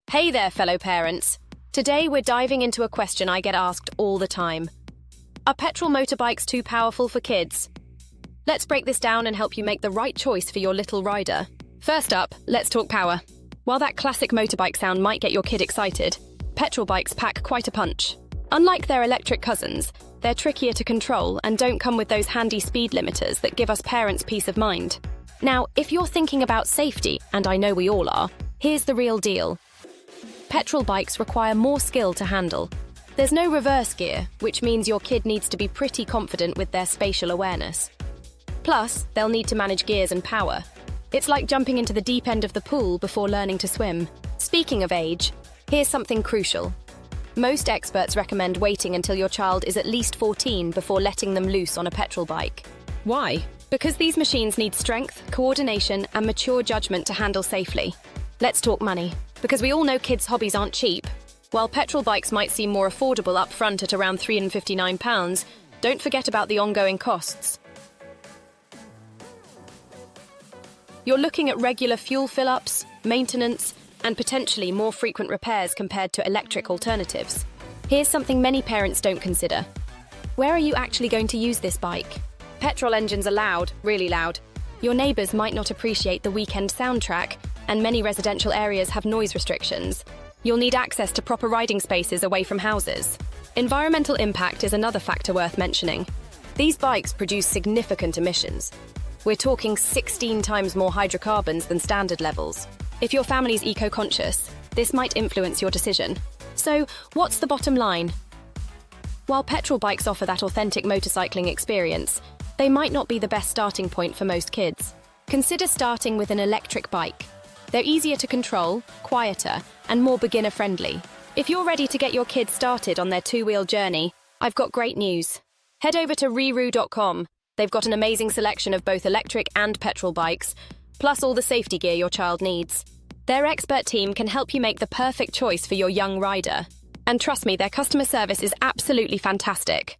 Hey there, fellow parents. Today we're diving into a question I get asked all the time. Are petrol motorbikes too powerful for kids? Let's break this down and help you make the right choice for your little rider. First up, let's talk power. While that classic motorbike sound might get your kid excited, petrol bikes pack quite a punch. Unlike their electric cousins, they're trickier to control and don't come with those handy speed limiters that give us parents peace of mind. Now, if you're thinking about safety, and I know we all are, here's the real deal. Petrol bikes require more skill to handle. There's no reverse gear, which means your kid needs to be pretty confident with their spatial awareness. Plus, they'll need to manage gears and power. It's like jumping into the deep end of the pool before learning to swim. Speaking of age, here's something crucial. Most experts recommend waiting until your child is at least 14 before letting them loose on a petrol bike. Why? Because these machines need strength, coordination, and mature judgment to handle safely. Let's talk money, because we all know kids' hobbies aren't cheap. While petrol bikes might seem more affordable up front at around £359, don't forget about the ongoing costs. You're looking at regular fuel fill-ups, maintenance, and potentially more frequent repairs compared to electric alternatives. Here's something many parents don't consider. Where are you actually going to use this bike? Petrol engines are loud, really loud. Your neighbours might not appreciate the weekend soundtrack, and many residential areas have noise restrictions. You'll need access to proper riding spaces away from houses. Environmental impact is another factor worth mentioning. These bikes produce significant emissions. We're talking 16 times more hydrocarbons than standard levels. If your family's eco-conscious, this might influence your decision. So, what's the bottom line? While petrol bikes offer that authentic motorcycling experience, they might not be the best starting point for most kids. Consider starting with an electric bike. They're easier to control, quieter, and more beginner-friendly. If you're ready to get your kids started on their two-wheel journey, I've got great news. Head over to RiiRoo.com. They've got an amazing selection of both electric and petrol bikes, plus all the safety gear your child needs. Their expert team can help you make the perfect choice for your young rider. And trust me, their customer service is absolutely fantastic.